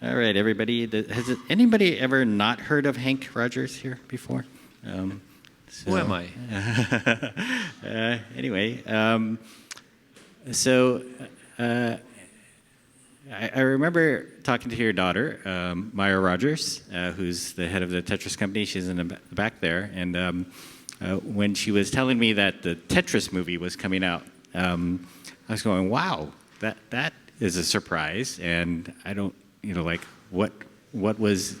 All right, everybody. Has anybody ever not heard of Hank Rogers here before? Who am I? Anyway, so I remember talking to your daughter, Maya Rogers, who's the head of the Tetris company. She's in the back there. And when she was telling me that the Tetris movie was coming out, I was going, wow, that is a surprise. And I don't, like what was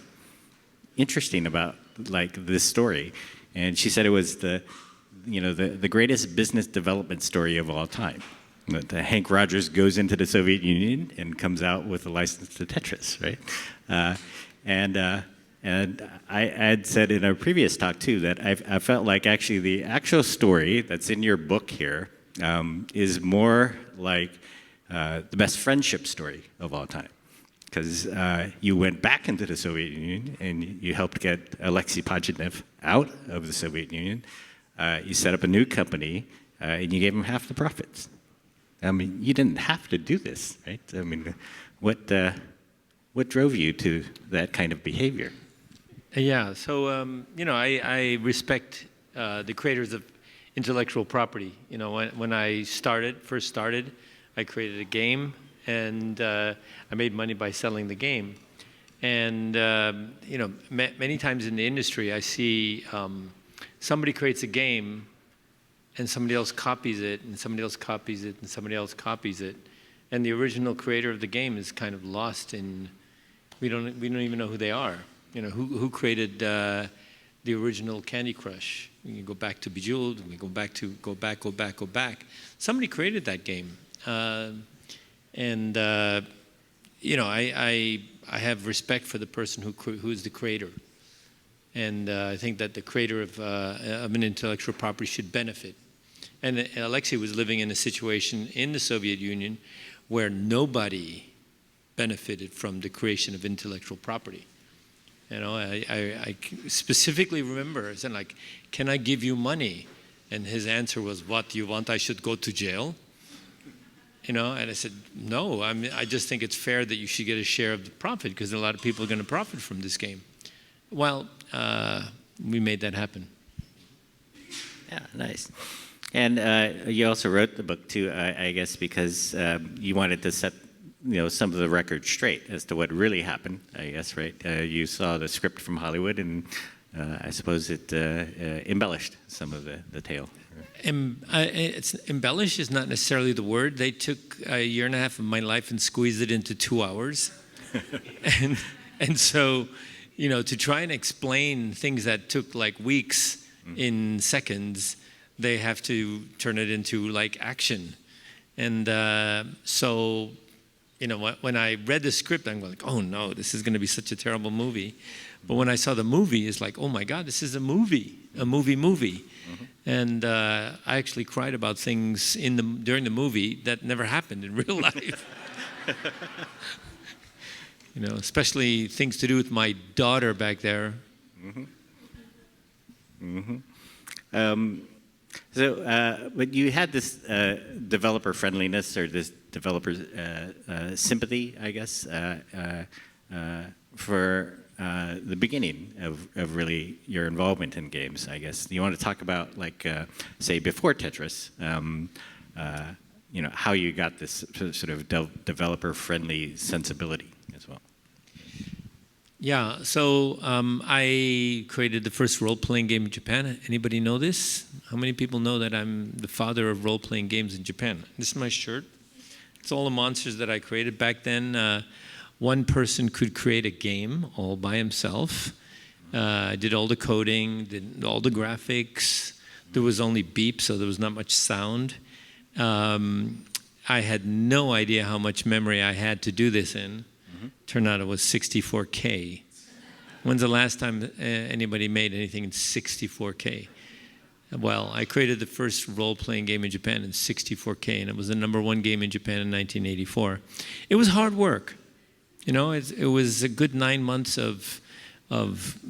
interesting about like this story. And she said it was the greatest business development story of all time. That Hank Rogers goes into the Soviet Union and comes out with a license to Tetris, right? And I had said in a previous talk too that I felt like actually the actual story that's in your book here is more like the best friendship story of all time. Because you went back into the Soviet Union and you helped get Alexei Pajitnov out of the Soviet Union. You set up a new company and you gave him half the profits. I mean, you didn't have to do this, right? I mean, what drove you to that kind of behavior? Yeah, so I respect the creators of intellectual property. When I first started, I created a game, and I made money by selling the game. And many times in the industry, I see somebody creates a game, and somebody else copies it, and somebody else copies it, and somebody else copies it, and the original creator of the game is kind of lost in. We don't even know who they are. Who created the original Candy Crush? You go back to Bejeweled. We go back. Somebody created that game, and I have respect for the person who is the creator. And I think that the creator of an intellectual property should benefit. And Alexei was living in a situation in the Soviet Union where nobody benefited from the creation of intellectual property. I specifically remember, I said, like, can I give you money? And his answer was, what, do you want I should go to jail? And I said, no, I just think it's fair that you should get a share of the profit because a lot of people are going to profit from this game. Well, we made that happen. Yeah, nice. And you also wrote the book too, I guess, because you wanted to set, some of the records straight as to what really happened. I guess, right? You saw the script from Hollywood, and I suppose it embellished some of the tale. It's embellish is not necessarily the word. They took a year and a half of my life and squeezed it into 2 hours, and so. To try and explain things that took like weeks in seconds, they have to turn it into like action. And so, when I read the script, I'm like, oh no, this is going to be such a terrible movie. But when I saw the movie, it's like, oh my God, this is a movie. Mm-hmm. And I actually cried about things during the movie that never happened in real life. Especially things to do with my daughter back there. Mm-hmm. Mm-hmm. But you had this developer friendliness or this developer sympathy, I guess, for the beginning of really your involvement in games, I guess. You want to talk about, like, say, before Tetris, how you got this sort of developer-friendly sensibility as well. Yeah, so I created the first role-playing game in Japan. Anybody know this? How many people know that I'm the father of role-playing games in Japan? This is my shirt. It's all the monsters that I created. Back then, one person could create a game all by himself. I did all the coding, did all the graphics. There was only beep, so there was not much sound. I had no idea how much memory I had to do this in. Turned out it was 64K. When's the last time anybody made anything in 64K? Well, I created the first role-playing game in Japan in 64K, and it was the #1 game in Japan in 1984. It was hard work. It was a good 9 months of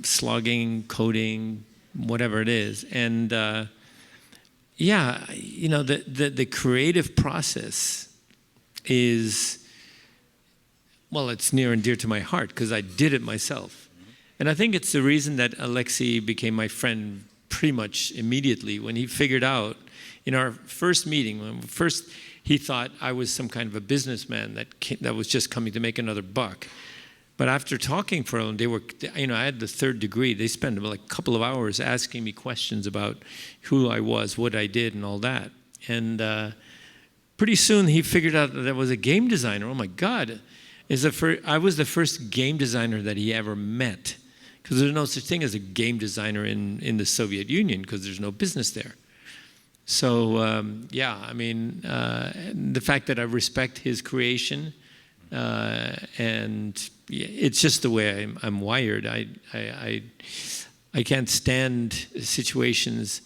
slogging, coding, whatever it is. And the creative process is well, it's near and dear to my heart because I did it myself. And I think it's the reason that Alexei became my friend pretty much immediately when he figured out in our first meeting, when first he thought I was some kind of a businessman that was just coming to make another buck. But after talking for them, I had the third degree. They spent like a couple of hours asking me questions about who I was, what I did, and all that. And pretty soon he figured out that I was a game designer. Oh my God. I was the first game designer that he ever met. Because there's no such thing as a game designer in the Soviet Union because there's no business there. So, the fact that I respect his creation, and it's just the way I'm wired. I can't stand situations.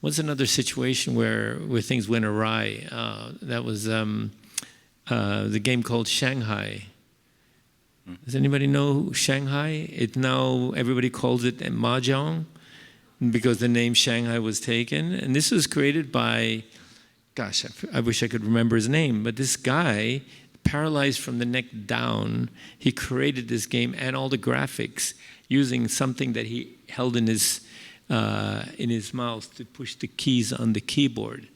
What's another situation where things went awry? That was the game called Shanghai. Does anybody know Shanghai? Now everybody calls it Mahjong because the name Shanghai was taken. And this was created by, gosh, I wish I could remember his name, but this guy, paralyzed from the neck down, he created this game and all the graphics using something that he held in his mouth to push the keys on the keyboard.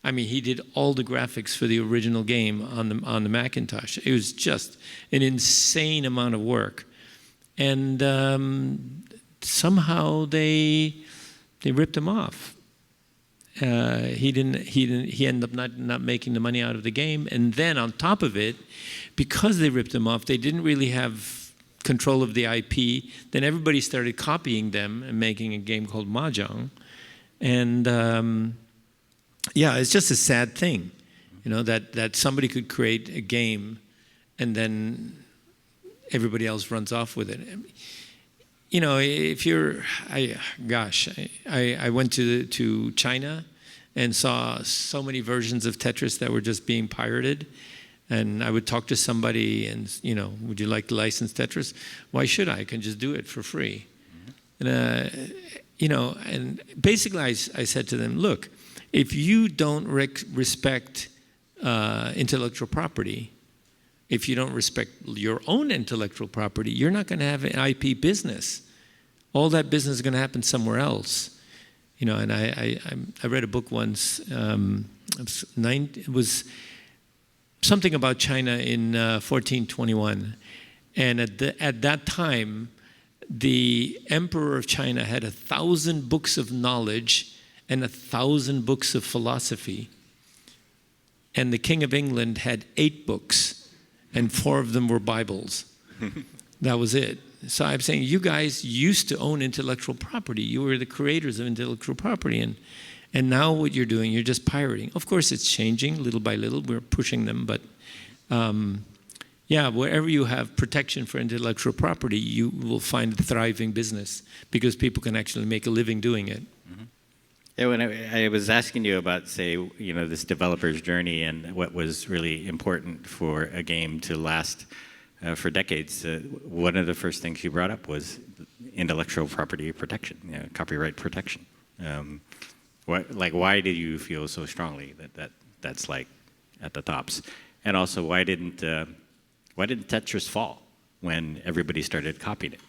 I mean, he did all the graphics for the original game on the Macintosh. It was just an insane amount of work, and somehow they ripped him off. He ended up not making the money out of the game, and then on top of it, because they ripped him off, they didn't really have control of the IP. Then everybody started copying them and making a game called Mahjong, and it's just a sad thing, that somebody could create a game and then everybody else runs off with it. I went to China and saw so many versions of Tetris that were just being pirated. And I would talk to somebody and, would you like to license Tetris? Why should I? I can just do it for free. And, and basically I said to them, look, if you don't respect intellectual property, if you don't respect your own intellectual property, you're not going to have an IP business. All that business is going to happen somewhere else. And I read a book once. It was something about China in 1421, and at that time, the emperor of China had 1,000 books of knowledge and 1,000 books of philosophy. And the King of England had 8 books, and 4 of them were Bibles. That was it. So I'm saying, you guys used to own intellectual property. You were the creators of intellectual property, and now what you're doing, you're just pirating. Of course, it's changing little by little. We're pushing them, but wherever you have protection for intellectual property, you will find a thriving business because people can actually make a living doing it. Mm-hmm. Yeah, when I was asking you about, say, this developer's journey and what was really important for a game to last for decades, one of the first things you brought up was intellectual property protection, copyright protection. Why did you feel so strongly that's like at the tops? And also, why didn't Tetris fall when everybody started copying it?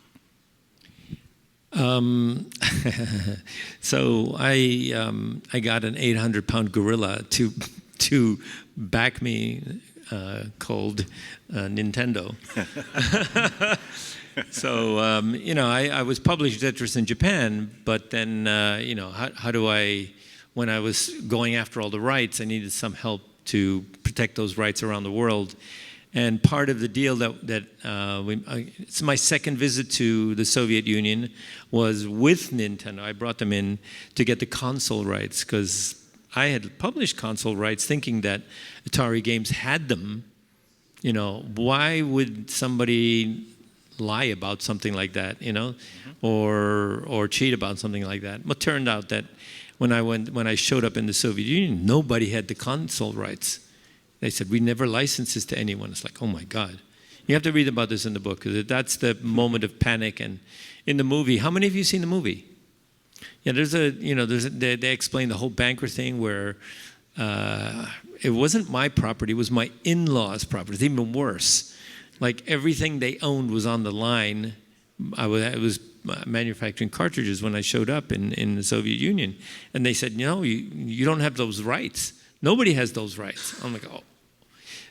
So I got an 800-pound gorilla to back me called Nintendo. So I was published Tetris in Japan, but then how do I? When I was going after all the rights, I needed some help to protect those rights around the world. And part of the deal it's my second visit to the Soviet Union was with Nintendo. I brought them in to get the console rights because I had published console rights thinking that Atari Games had them. Why would somebody lie about something like that, or cheat about something like that? But it turned out that when I showed up in the Soviet Union, nobody had the console rights. They said, we never licensed this to anyone. It's like, oh my God. You have to read about this in the book, because that's the moment of panic. And in the movie, how many of you seen the movie? Yeah, they explain the whole banker thing where it wasn't my property, it was my in-laws' property. It's even worse. like everything they owned was on the line. I was manufacturing cartridges when I showed up in the Soviet Union. And they said, no, you don't have those rights. Nobody has those rights. I'm like, oh.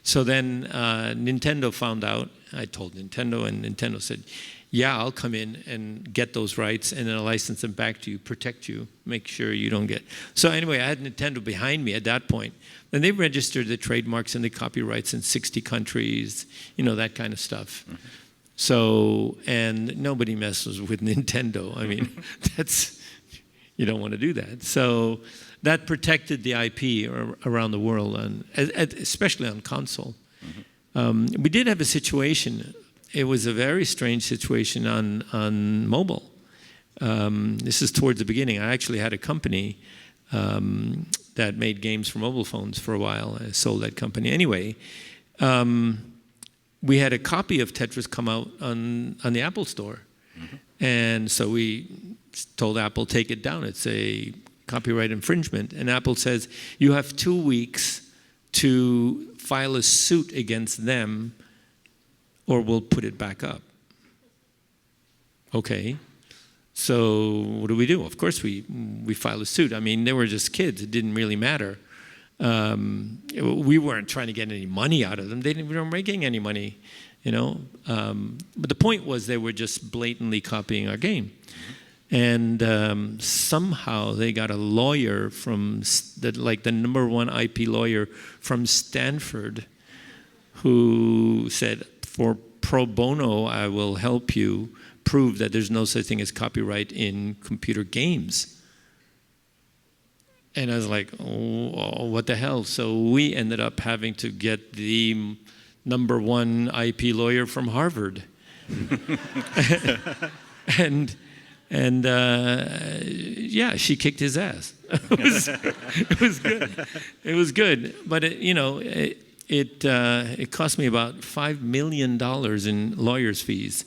So then Nintendo found out. I told Nintendo, and Nintendo said, yeah, I'll come in and get those rights and then I'll license them back to you, protect you, make sure you don't get. So anyway, I had Nintendo behind me at that point. And they registered the trademarks and the copyrights in 60 countries, that kind of stuff. Mm-hmm. So, and nobody messes with Nintendo. I mean, you don't want to do that. So that protected the IP around the world, especially on console. Mm-hmm. We did have a situation. It was a very strange situation on mobile. This is towards the beginning. I actually had a company that made games for mobile phones for a while. I sold that company. Anyway, we had a copy of Tetris come out on the Apple Store. Mm-hmm. And so we told Apple, take it down. It's a copyright infringement. And Apple says, you have 2 weeks to file a suit against them or we'll put it back up. Okay. So what do? Of course we file a suit. I mean, they were just kids. It didn't really matter. We weren't trying to get any money out of them. They weren't making any money, But the point was they were just blatantly copying our game. Mm-hmm. And somehow they got a lawyer from, the #1 IP lawyer from Stanford who said, for pro bono, I will help you prove that there's no such thing as copyright in computer games. And I was like, oh, what the hell? So we ended up having to get the #1 IP lawyer from Harvard. and she kicked his ass. It was good. It was good. But, it cost me about $5 million in lawyer's fees.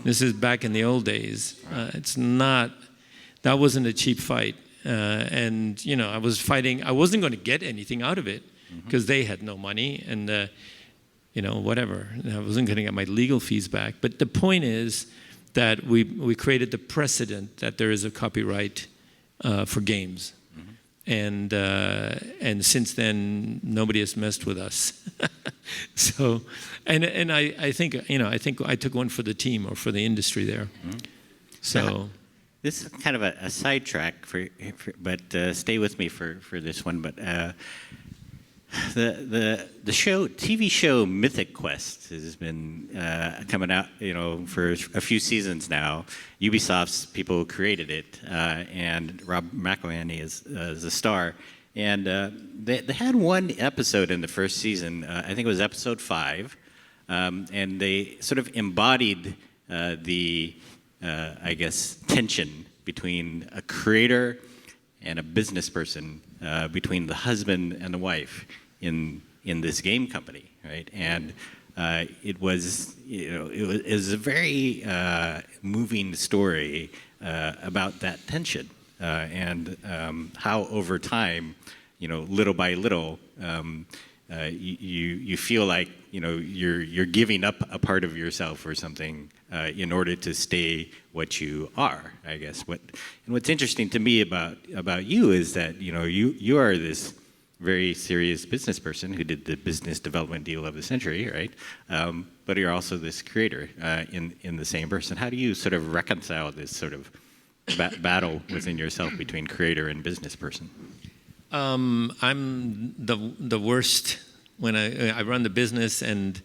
This is back in the old days. That wasn't a cheap fight. I was fighting. I wasn't going to get anything out of it because they had no money and, whatever. I wasn't going to get my legal fees back. But the point is that we created the precedent that there is a copyright for games. And since then, nobody has messed with us. So, I think I took one for the team or for the industry there. Mm-hmm. So. This is kind of a sidetrack, but stay with me for this one. But the TV show Mythic Quest has been coming out, for a few seasons now. Ubisoft's people created it, and Rob McElhenney is the star. And they had one episode in the first season. I think it was episode 5, and they sort of embodied the tension between a creator and a business person, between the husband and the wife in this game company, right? And it was a very moving story about that tension and how over time, little by little, you feel like you're giving up a part of yourself or something in order to stay what you are, I guess. What's interesting to me about you is that you are this very serious business person who did the business development deal of the century, right? But you're also this creator in the same person. How do you sort of reconcile this sort of battle within yourself between creator and business person? I'm the worst when I run the business, and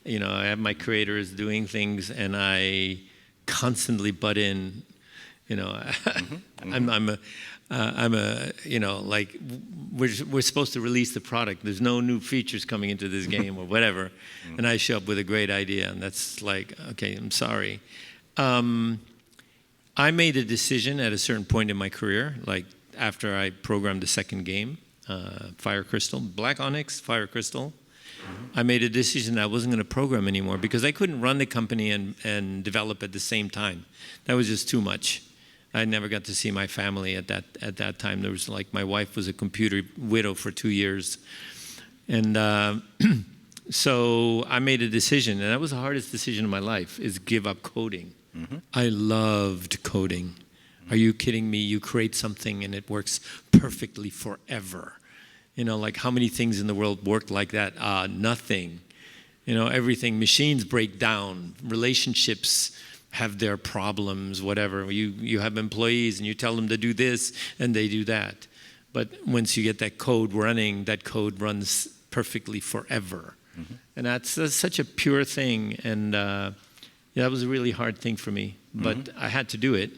I have my creators doing things, and I constantly butt in. I'm a like we're supposed to release the product. There's no new features coming into this game or whatever, and I show up with a great idea, and that's like, okay, I'm sorry. I made a decision at a certain point in my career, like after I programmed the second game, Fire Crystal, Black Onyx, Fire Crystal. I made a decision I wasn't going to program anymore because I couldn't run the company and develop at the same time. That was just too much. I never got to see my family at that time. There was my wife was a computer widow for 2 years, and So I made a decision, and that was the hardest decision of my life, is give up coding. I loved coding. Are you kidding me? You create something and it works perfectly forever. You know, like how many things in the world work like that? Nothing. You know, everything, machines break down, relationships have their problems, whatever. You have employees and you tell them to do this and they do that. But once you get that code running, that code runs perfectly forever. And that's such a pure thing. And that was a really hard thing for me. But I had to do it.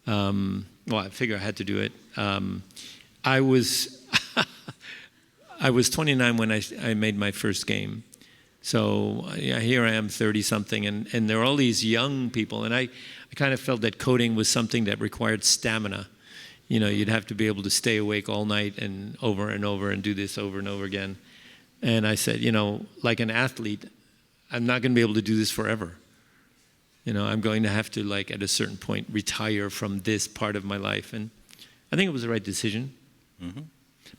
Well, I figure I had to do it. I was I was 29 when I made my first game. So here I am, 30-something, and there are all these young people, and I kind of felt that coding was something that required stamina. You know, you'd have to be able to stay awake all night and over and do this over and over again. And I said, you know, like an athlete, I'm not going to be able to do this forever. You know, I'm going to have to, like, at a certain point, retire from this part of my life. And I think it was the right decision.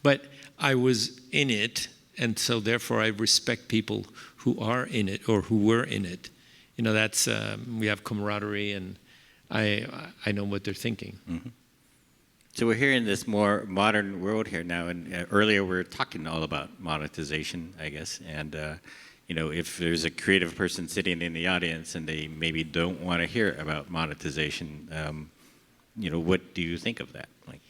But I was in it, and so therefore I respect people who are in it or who were in it. You know, that's, we have camaraderie, and I know what they're thinking. So we're here in this more modern world here now, and earlier we were talking all about monetization, I guess, and you know, if there's a creative person sitting in the audience and they maybe don't want to hear about monetization, you know, what do you think of that? Like,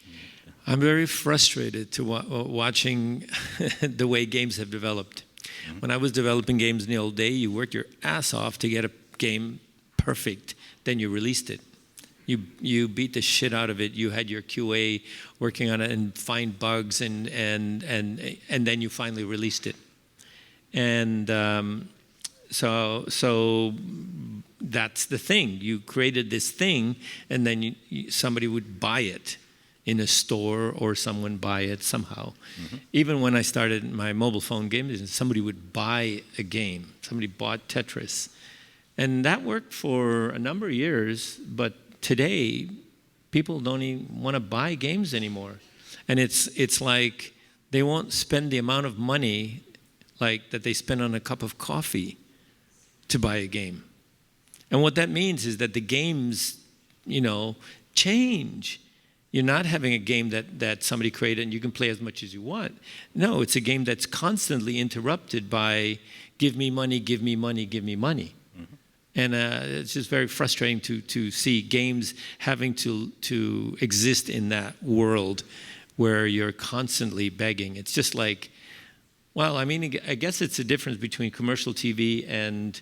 I'm very frustrated to watching the way games have developed. When I was developing games in the old day, you worked your ass off to get a game perfect, then you released it. You beat the shit out of it. You had your QA working on it and find bugs, and then you finally released it. And so that's the thing. You created this thing, and then somebody would buy it in a store, or someone buy it somehow. Even when I started my mobile phone game business, somebody would buy a game. Somebody bought Tetris. And that worked for a number of years, but today, people don't even want to buy games anymore. And it's like they won't spend the amount of money like that they spend on a cup of coffee to buy a game. And what that means is that the games, you know, change. You're not having a game that somebody created and you can play as much as you want. No, it's a game that's constantly interrupted by give me money, give me money, give me money. And it's just very frustrating to see games having to exist in that world where you're constantly begging. It's just like, well, I mean, I guess it's a difference between commercial TV and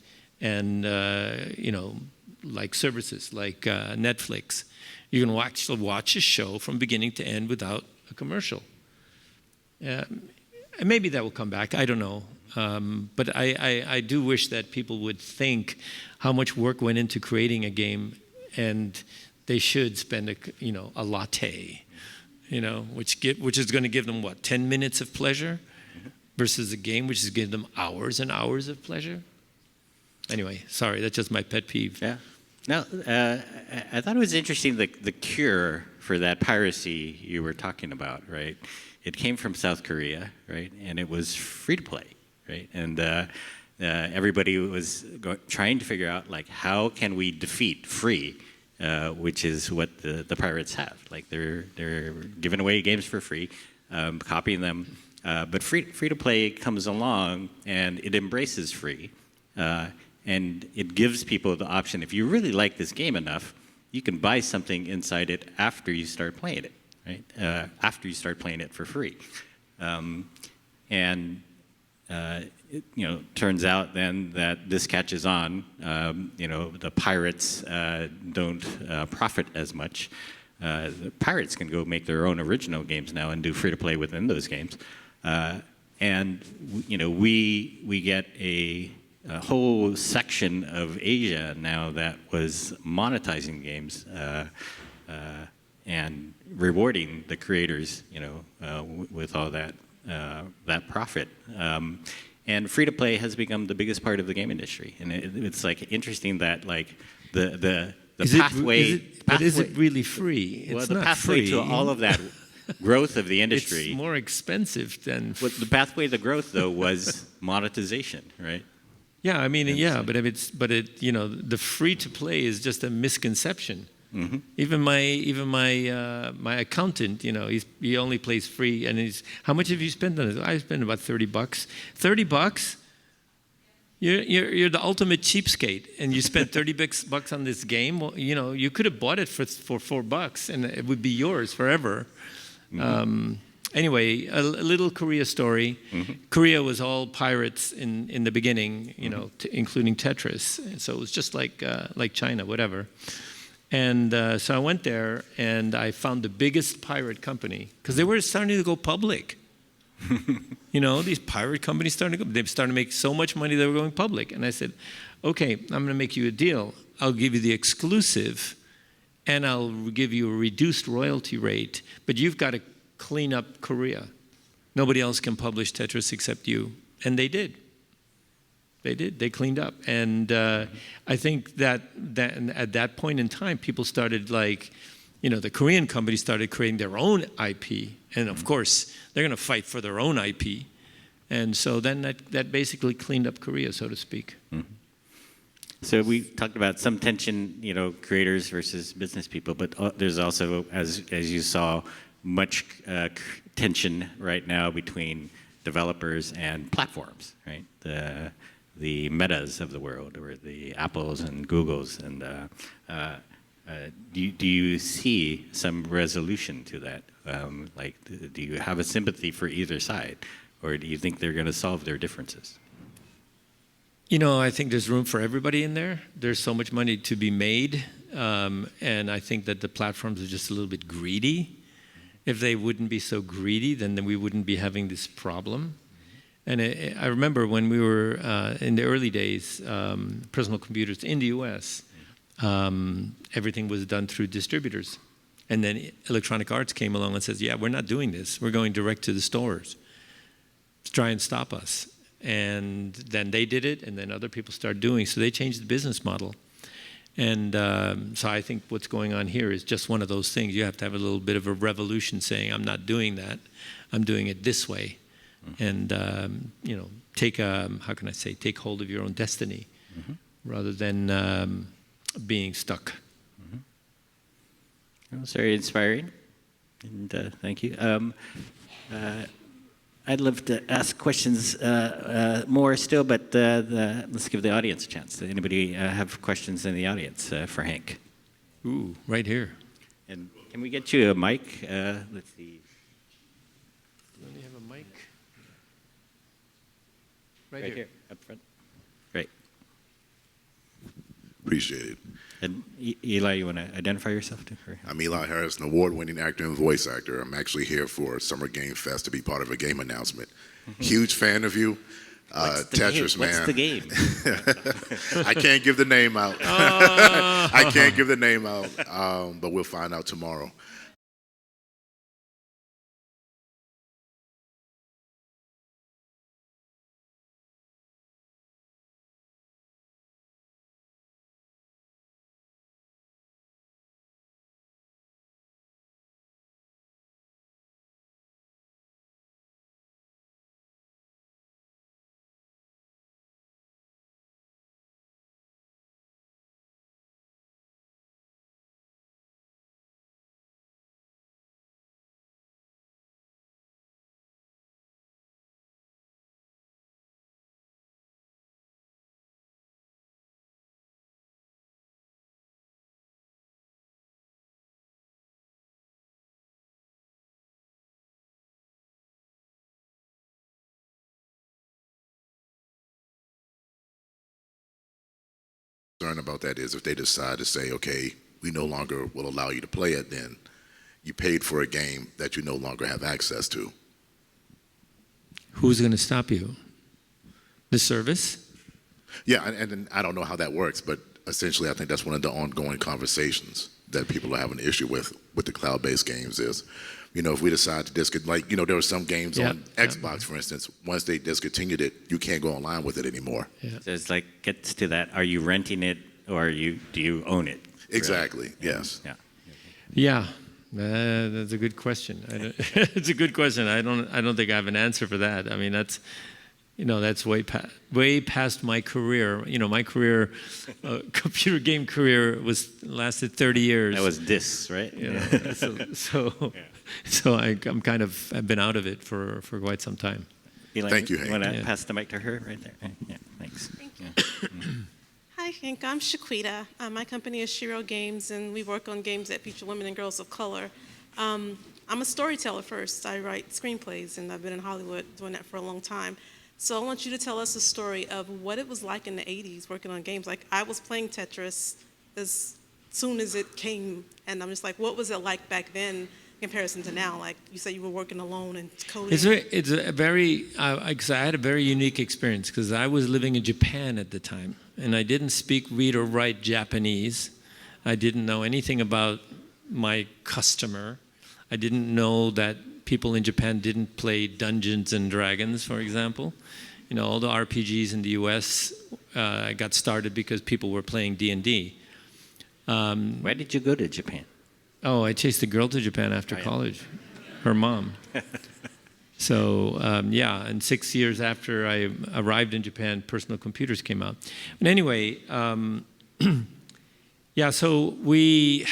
you know, like services like Netflix. You can watch a show from beginning to end without a commercial. And maybe that will come back. I don't know. But I do wish that people would think how much work went into creating a game, and they should spend a latte, you know, which is going to give them 10 minutes of pleasure, versus a game which is giving them hours and hours of pleasure. Anyway, sorry, that's just my pet peeve. Yeah. No, I thought it was interesting the cure for that piracy you were talking about, right? It came from South Korea, right? And it was free to play. Right? And everybody was trying to figure out, like, how can we defeat free, which is what the pirates have. Like, they're giving away games for free, copying them. But free to play comes along and it embraces free, and it gives people the option. If you really like this game enough, you can buy something inside it after you start playing it, right? After you start playing it for free, and it, you know, turns out then that this catches on. You know, the pirates don't profit as much. The pirates can go make their own original games now and do free-to-play within those games. And you know, we get a whole section of Asia now that was monetizing games and rewarding the creators, you know, with all that profit. And free-to-play has become the biggest part of the game industry. And it's like interesting that, like, the pathway... But is it really free? Well, It's the not pathway free. to all of that growth of the It's industry. more expensive than. What the pathway to growth, though, was monetization, right? Yeah, I mean, yeah, but the free to play is just a misconception. Mm-hmm. Even my accountant, he only plays free, and how much have you spent on it? I spent about $30. $30. You're the ultimate cheapskate, and you spent $30 on this game. Well, you could have bought it for $4, and it would be yours forever. Mm-hmm. Anyway, a little Korea story. Mm-hmm. Korea was all pirates in the beginning, including Tetris. So it was just like China, whatever. And so I went there, and I found the biggest pirate company because they were starting to go public. These pirate companies they started to make so much money they were going public. And I said, okay, I'm going to make you a deal. I'll give you the exclusive, and I'll give you a reduced royalty rate, but you've got to clean up Korea. Nobody else can publish Tetris except you. And they did. They cleaned up. And I think that at that point in time, people started the Korean companies started creating their own IP. And of course, they're going to fight for their own IP. And so then that basically cleaned up Korea, so to speak. Mm-hmm. So we talked about some tension, creators versus business people, but there's also, as you saw, much tension right now between developers and platforms, right? The Metas of the world, or the Apples and Googles, and do you see some resolution to that? Do you have a sympathy for either side, or do you think they're going to solve their differences? I think there's room for everybody in there. There's so much money to be made, and I think that the platforms are just a little bit greedy. If they wouldn't be so greedy, then we wouldn't be having this problem. And I remember when we were in the early days, personal computers in the US, everything was done through distributors. And then Electronic Arts came along and says, yeah, we're not doing this. We're going direct to the stores to try and stop us. And then they did it, and then other people started doing. So they changed the business model. And so I think what's going on here is just one of those things. You have to have a little bit of a revolution saying, I'm not doing that. I'm doing it this way. And, take hold of your own destiny rather than being stuck. That was very inspiring. And thank you. I'd love to ask questions more still, but let's give the audience a chance. Does anybody have questions in the audience for Hank? Ooh, right here. And can we get you a mic? Let's see. Don't you have a mic? Right here, up front. Great. Appreciate it. And Eli, you want to identify yourself too? I'm Eli Harris, an award-winning actor and voice actor. I'm actually here for Summer Game Fest to be part of a game announcement. Huge fan of you. Tetris, man. What's the game? I can't give the name out. I can't give the name out, but we'll find out tomorrow. Concern about that is if they decide to say, okay, we no longer will allow you to play it, then you paid for a game that you no longer have access to. Who's going to stop you? The service? Yeah, and I don't know how that works, but essentially I think that's one of the ongoing conversations that people are having an issue with the cloud-based games is, if we decide to discontinue, there were some games on Xbox, for instance, once they discontinued it, you can't go online with it anymore. Yeah. So it's gets to that, are you renting it or do you own it? Exactly, really? yes. Yeah. That's a good question. It's a good question. I don't think I have an answer for that. I mean, that's way past my career. My career, computer game career, lasted 30 years. That was discs, right? So I've been out of it for quite some time. Thank you, Hank. You want to pass the mic to her right there? Yeah, thanks. Thank you. Hi, Hank. I'm Shaquita. My company is Shiro Games, and we work on games that feature women and girls of color. I'm a storyteller first. I write screenplays, and I've been in Hollywood doing that for a long time. So I want you to tell us a story of what it was like in the 80s working on games. Like, I was playing Tetris as soon as it came, and I'm just like, what was it like back then in comparison to now? Like, you said you were working alone and coding. It's a very, because I had a very unique experience, because I was living in Japan at the time, and I didn't speak, read, or write Japanese. I didn't know anything about my customer. I didn't know that people in Japan didn't play Dungeons and Dragons, for example. All the RPGs in the U.S. Got started because people were playing D&D. Why did you go to Japan? Oh, I chased a girl to Japan after college, her mom. So, and 6 years after I arrived in Japan, personal computers came out. But anyway, so we,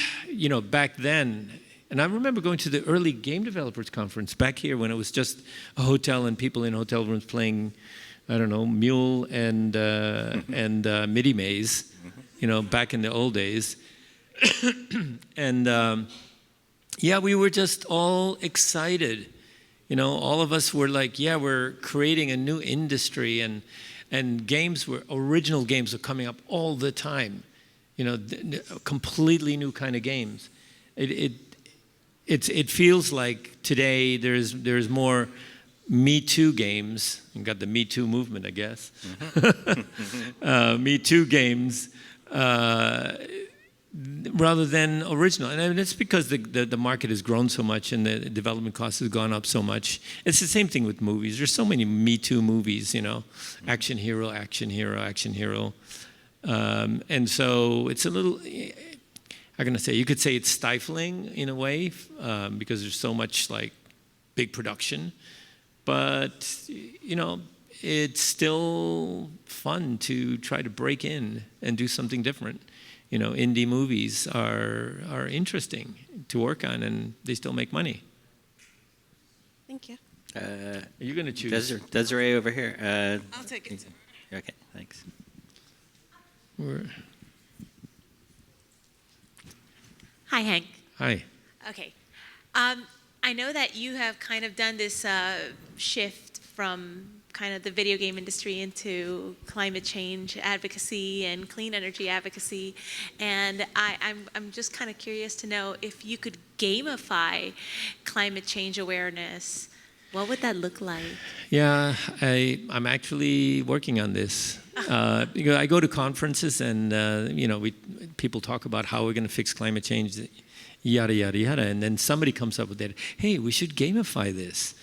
back then, and I remember going to the early game developers conference back here when it was just a hotel and people in hotel rooms playing, I don't know, Mule and MIDI Maze, back in the old days. And we were just all excited. All of us were like, we're creating a new industry, and original games were coming up all the time. Completely new kind of games. It feels like today there's more Me Too games. You got the Me Too movement, I guess. Me Too games. Rather than original. And I mean, it's because the market has grown so much and the development cost has gone up so much. It's the same thing with movies. There's so many Me Too movies, action hero, action hero, action hero. And so it's a little, how can I say, you could say it's stifling in a way because there's so much like big production. But, it's still fun to try to break in and do something different. Indie movies are interesting to work on, and they still make money. Thank you. Are you going to choose? Desiree over here. I'll take it. Okay, thanks. Hi, Hank. Hi. Okay. I know that you have kind of done this shift from kind of the video game industry into climate change advocacy and clean energy advocacy. And I'm just kind of curious to know if you could gamify climate change awareness, what would that look like? Yeah, I'm actually working on this. I go to conferences and, people talk about how we're going to fix climate change, yada, yada, yada. And then somebody comes up with that, hey, we should gamify this.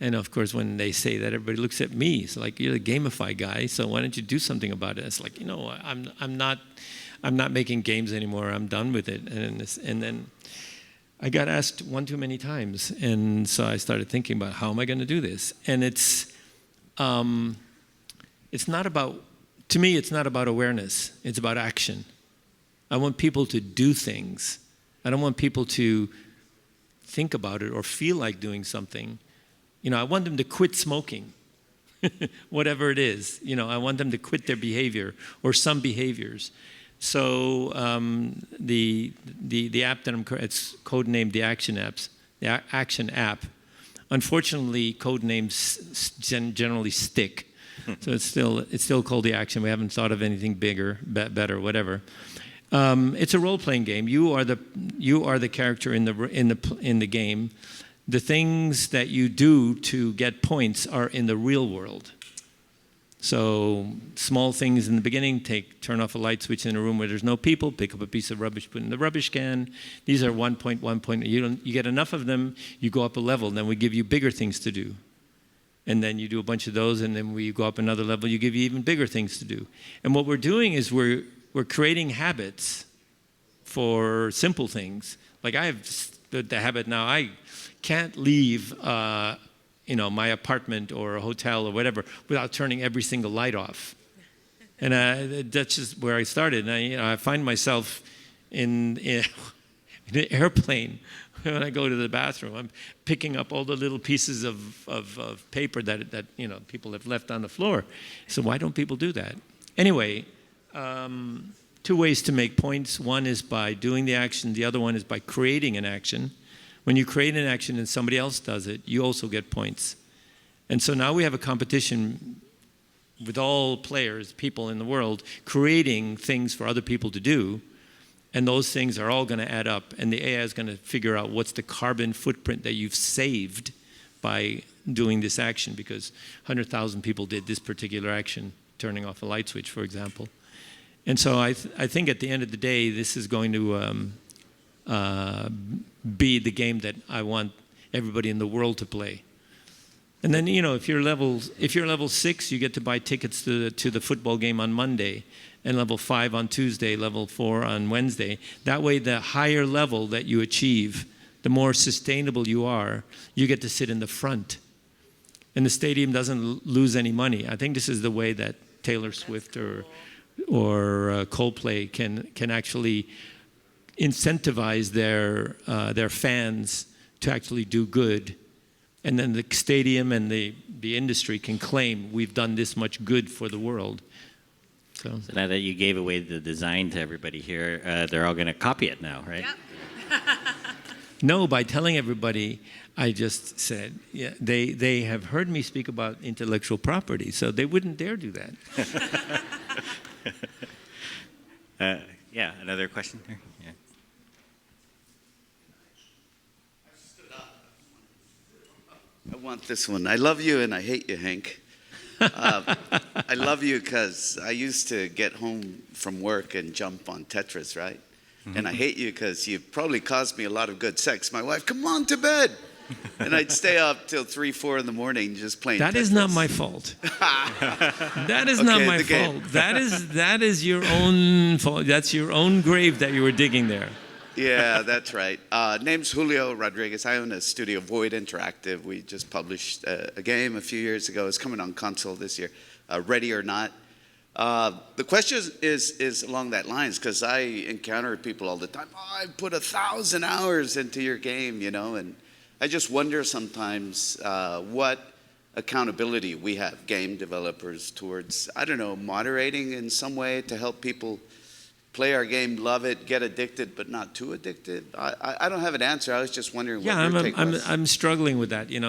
And of course, when they say that, everybody looks at me. It's like, you're the gamify guy, so why don't you do something about it? It's like, I'm not making games anymore. I'm done with it. And then I got asked one too many times, and so I started thinking about how am I going to do this? And it's not about, to me, it's not about awareness. It's about action. I want people to do things. I don't want people to think about it or feel like doing something. I want them to quit smoking, whatever it is. I want them to quit their behavior or some behaviors. So the app that it's codenamed the Action app. Unfortunately, code names generally stick. So it's still called the Action. We haven't thought of anything bigger, better, whatever. It's a role-playing game. You are the character in the game. The things that you do to get points are in the real world. So small things in the beginning, turn off a light switch in a room where there's no people, pick up a piece of rubbish, put it in the rubbish can. These are 1 point, 1 point. You get enough of them, you go up a level, and then we give you bigger things to do. And then you do a bunch of those, and then we go up another level, you give you even bigger things to do. And what we're doing is we're creating habits for simple things. Like I have the habit now. I can't leave, my apartment or a hotel or whatever without turning every single light off. And that's just where I started. And I find myself in an airplane when I go to the bathroom. I'm picking up all the little pieces of paper that people have left on the floor. So why don't people do that? Anyway, two ways to make points. One is by doing the action. The other one is by creating an action. When you create an action and somebody else does it, you also get points. And so now we have a competition with all players, people in the world, creating things for other people to do. And those things are all going to add up. And the AI is going to figure out what's the carbon footprint that you've saved by doing this action, because 100,000 people did this particular action, turning off a light switch, for example. And so I think at the end of the day, this is going to be the game that I want everybody in the world to play. And then, if you're level 6, you get to buy tickets to the football game on Monday, and level 5 on Tuesday, level 4 on Wednesday. That way, the higher level that you achieve, the more sustainable you are, you get to sit in the front. And the stadium doesn't lose any money. I think this is the way that Taylor Swift or Coldplay can actually incentivize their fans to actually do good. And then the stadium and the industry can claim we've done this much good for the world. So now that you gave away the design to everybody here, they're all going to copy it now, right? Yep. No, by telling everybody, I just said, yeah, they have heard me speak about intellectual property, so they wouldn't dare do that. Yeah, another question here? Yeah. I want this one. I love you and I hate you, Hank. I love you because I used to get home from work and jump on Tetris, right? Mm-hmm. And I hate you because you probably caused me a lot of good sex. My wife, come on to bed. And I'd stay up till 3, 4 in the morning just playing That Tetris. is not my fault. That is not my fault. That is your own fault. That's your own grave that you were digging there. Yeah, that's right. Name's Julio Rodriguez. I own a studio, Void Interactive. We just published a game a few years ago. It's coming on console this year, Ready or Not. The question is along that lines, because I encounter people all the time. Oh, I put 1,000 hours into your game, and I just wonder sometimes what accountability we have, game developers, towards, I don't know, moderating in some way to help people play our game, love it, get addicted, but not too addicted. I don't have an answer. I was just wondering what your take was. I'm struggling with that. If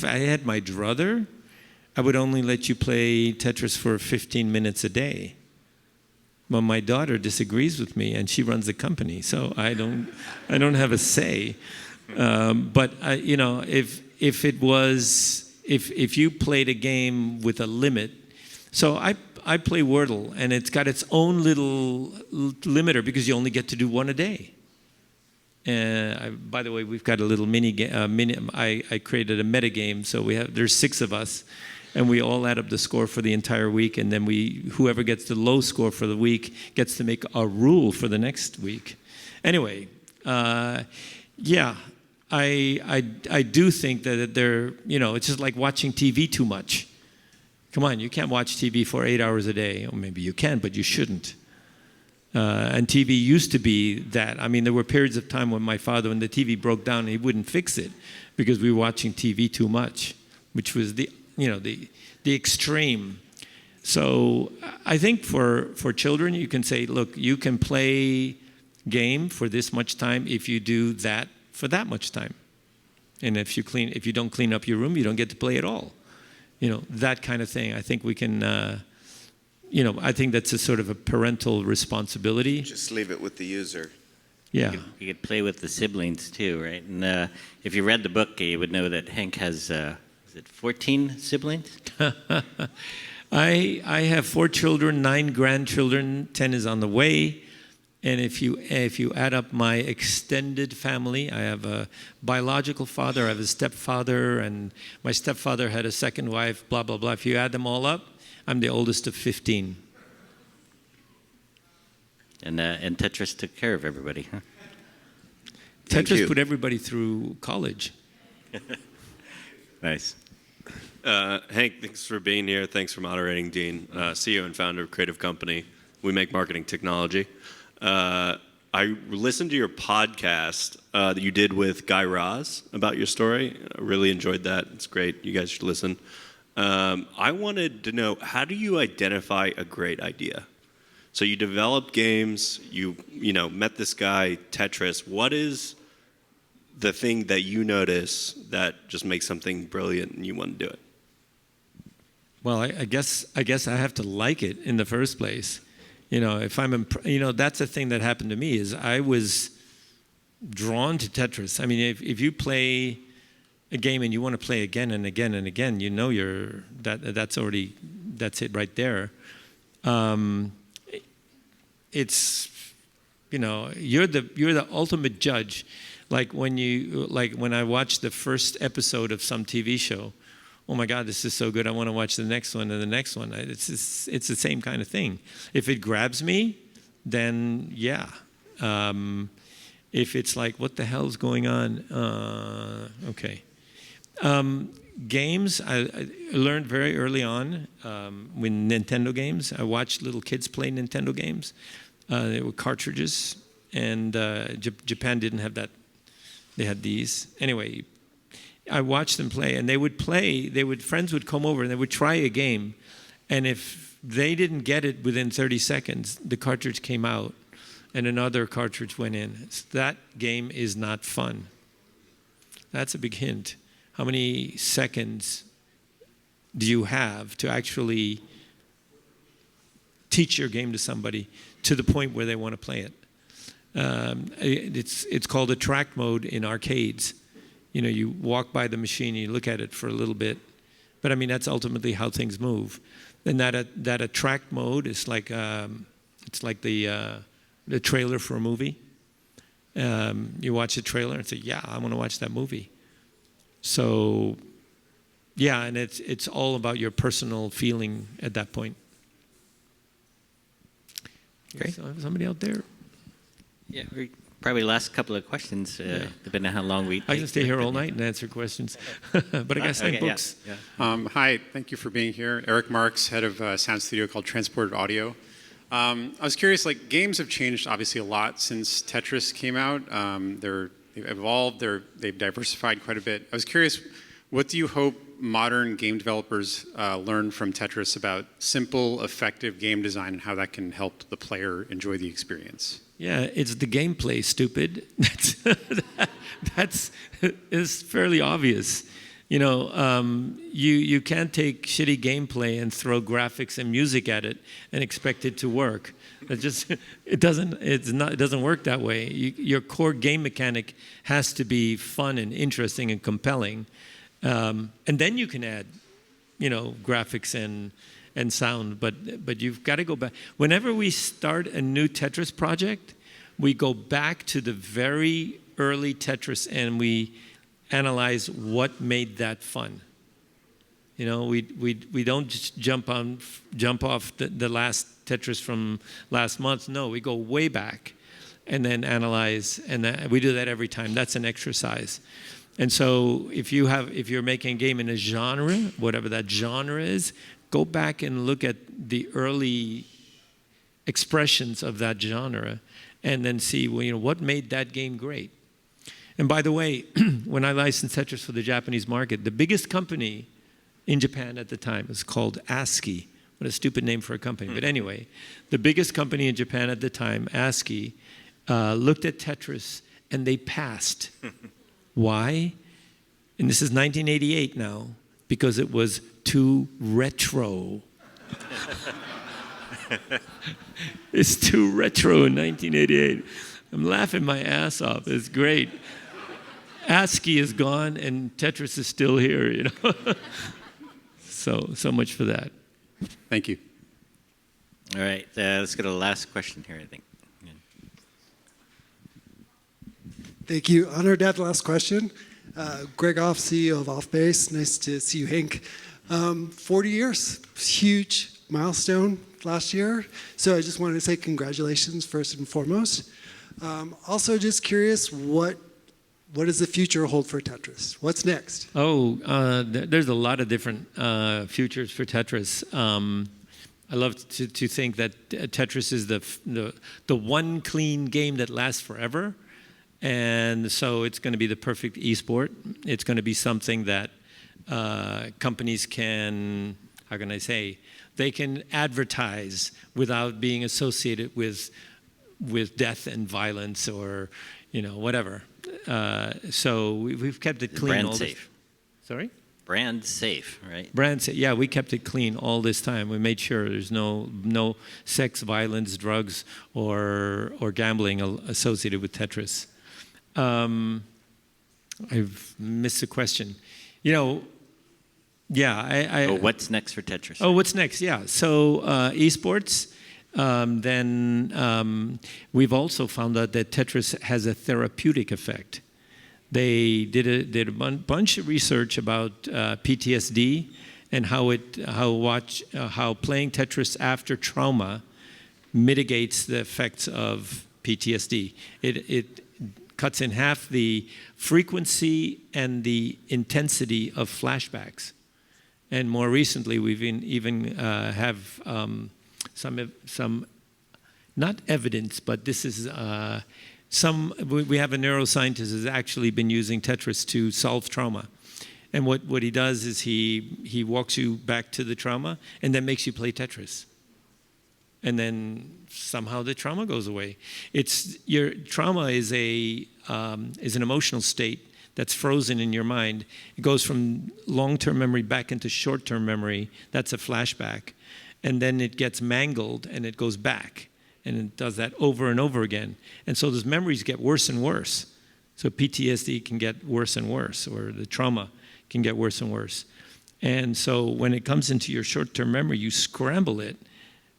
I had my druther, I would only let you play Tetris for 15 minutes a day. Well, my daughter disagrees with me, and she runs the company, so I don't have a say. But if you played a game with a limit. So I play Wordle, and it's got its own little limiter because you only get to do one a day. By the way, we've got a little I created a meta game, so there's 6 of us, and we all add up the score for the entire week, and then whoever gets the low score for the week gets to make a rule for the next week. Anyway, I do think that it's just like watching TV too much. Come on, you can't watch TV for 8 hours a day. Or maybe you can, but you shouldn't. And TV used to be that. I mean, there were periods of time when when the TV broke down, he wouldn't fix it because we were watching TV too much, which was the extreme. So I think for children, you can say, look, you can play game for this much time if you do that for that much time. And if you don't clean up your room, you don't get to play at all. That kind of thing. I think we can, I think that's a sort of a parental responsibility. Just leave it with the user. Yeah. You could play with the siblings too, right? And if you read the book, you would know that Hank has, 14 siblings? I have 4 children, 9 grandchildren, 10 is on the way. And if you add up my extended family, I have a biological father, I have a stepfather, and my stepfather had a second wife, blah, blah, blah. If you add them all up, I'm the oldest of 15. And Tetris took care of everybody, huh? Thank Tetris you. put everybody through college. Nice. Hank, thanks for being here. Thanks for moderating, Dean, CEO and founder of Creative Company. We make marketing technology. I listened to your podcast that you did with Guy Raz about your story. I really enjoyed that. It's great. You guys should listen. I wanted to know, how do you identify a great idea? So you developed games, you met this guy, Tetris. What is the thing that you notice that just makes something brilliant and you want to do it? Well, I guess I have to like it in the first place. If I'm, that's the thing that happened to me is I was drawn to Tetris. I mean, if you play a game and you want to play again and again and again, that's it right there. It's, you're the ultimate judge. Like when I watched the first episode of some TV show, oh my God, this is so good, I want to watch the next one and the next one. It's the same kind of thing. If it grabs me, then yeah. If it's like, what the hell's going on? Okay. Games, I learned very early on with Nintendo games. I watched little kids play Nintendo games. They were cartridges, and Japan didn't have that. They had these. Anyway, I watched them play, and friends would come over and they would try a game, and if they didn't get it within 30 seconds, the cartridge came out and another cartridge went in. That game is not fun. That's a big hint. How many seconds do you have to actually teach your game to somebody to the point where they want to play it? It's called a track mode in arcades. You walk by the machine, you look at it for a little bit, but I mean that's ultimately how things move. And that attract mode is like it's like the trailer for a movie. You watch the trailer and say, "Yeah, I want to watch that movie." So, yeah, and it's all about your personal feeling at that point. Great. So somebody out there. Yeah, probably last couple of questions, depending on how long we. I can stay here all night and answer questions, but I got to sign books. Yeah. Hi, thank you for being here. Eric Marks, head of a sound studio called Transported Audio. I was curious, games have changed obviously a lot since Tetris came out. They've evolved, they've diversified quite a bit. I was curious, what do you hope modern game developers learn from Tetris about simple, effective game design and how that can help the player enjoy the experience? Yeah, it's the gameplay, stupid. That's it's fairly obvious. You can't take shitty gameplay and throw graphics and music at it and expect it to work. It doesn't work that way. Your core game mechanic has to be fun and interesting and compelling, and then you can add, graphics and sound. But you've got to go back. Whenever we start a new Tetris project, we go back to the very early Tetris and we analyze what made that fun. We don't just jump off the last Tetris from last month. No, we go way back and then analyze, and we do that every time. That's an exercise. And so if you're making a game in a genre, whatever that genre is, go back and look at the early expressions of that genre and then see what made that game great. And by the way, when I licensed Tetris for the Japanese market, the biggest company in Japan at the time was called ASCII. What a stupid name for a company. But anyway, the biggest company in Japan at the time, ASCII, looked at Tetris and they passed. Why? And this is 1988 now, because it was too retro. It's too retro in 1988. I'm laughing my ass off. It's great. ASCII is gone and Tetris is still here, So much for that. Thank you. All right, let's go to the last question here, I think. Yeah. Thank you. Honored to have the last question. Greg Off, CEO of Offbase. Nice to see you, Hank. 40 years, huge. milestone last year. So I just wanted to say congratulations first and foremost. Also, just curious, what does the future hold for Tetris? What's next? There's a lot of different futures for Tetris. I love to think that Tetris is the one clean game that lasts forever. And so it's going to be the perfect esport. It's going to be something that companies can, how can I say, they can advertise without being associated with death and violence or, whatever. So we've kept it clean. Brand safe. Sorry? Brand safe, right? Brand safe. Yeah, we kept it clean all this time. We made sure there's no sex, violence, drugs, or gambling associated with Tetris. I've missed the question. What's next for Tetris? Oh, what's next? Yeah. So esports. Then we've also found out that Tetris has a therapeutic effect. They did a bunch of research about PTSD and how playing Tetris after trauma mitigates the effects of PTSD. It cuts in half the frequency and the intensity of flashbacks. And more recently, we've even have some not evidence, but this is we have a neuroscientist who's actually been using Tetris to solve trauma. And what he does is he walks you back to the trauma and then makes you play Tetris. And then somehow the trauma goes away. Your trauma is an emotional state that's frozen in your mind. It goes from long-term memory back into short-term memory. That's a flashback. And then it gets mangled and it goes back. And it does that over and over again. And so those memories get worse and worse. So PTSD can get worse and worse, or the trauma can get worse and worse. And so when it comes into your short-term memory, you scramble it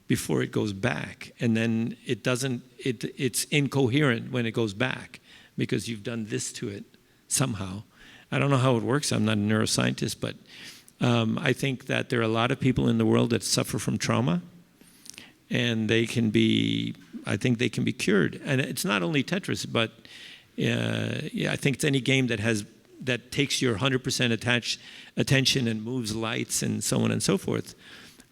before it goes back. And then it's incoherent when it goes back because you've done this to it somehow. I don't know how it works. I'm not a neuroscientist, but I think that there are a lot of people in the world that suffer from trauma. And I think they can be cured. And it's not only Tetris, but I think it's any game that takes your 100% attention and moves lights and so on and so forth.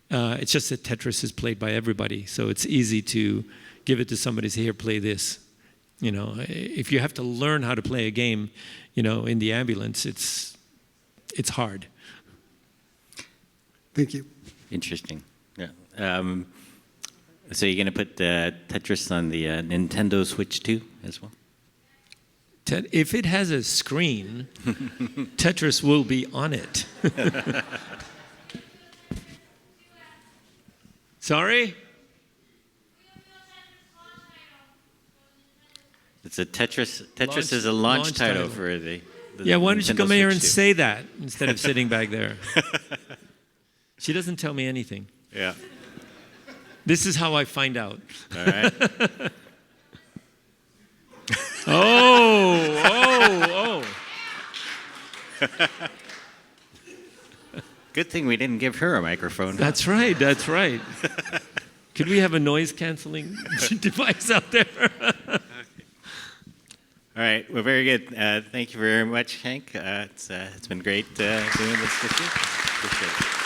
It's just that Tetris is played by everybody, so it's easy to give it to somebody and say, here, play this. If you have to learn how to play a game, in the ambulance, it's hard. Thank you. Interesting. Yeah. So you're going to put Tetris on the Nintendo Switch 2 as well? If it has a screen, Tetris will be on it. Sorry? It's a Tetris is a launch title for the yeah, why don't you Nintendo come here Switch and 2. say that instead of sitting back there? She doesn't tell me anything. Yeah. This is how I find out. All right. Oh. Good thing we didn't give her a microphone. That's right. Could we have a noise canceling device out there? All right. Well, very good. Thank you very much, Hank. It's been great doing this with you. Appreciate it.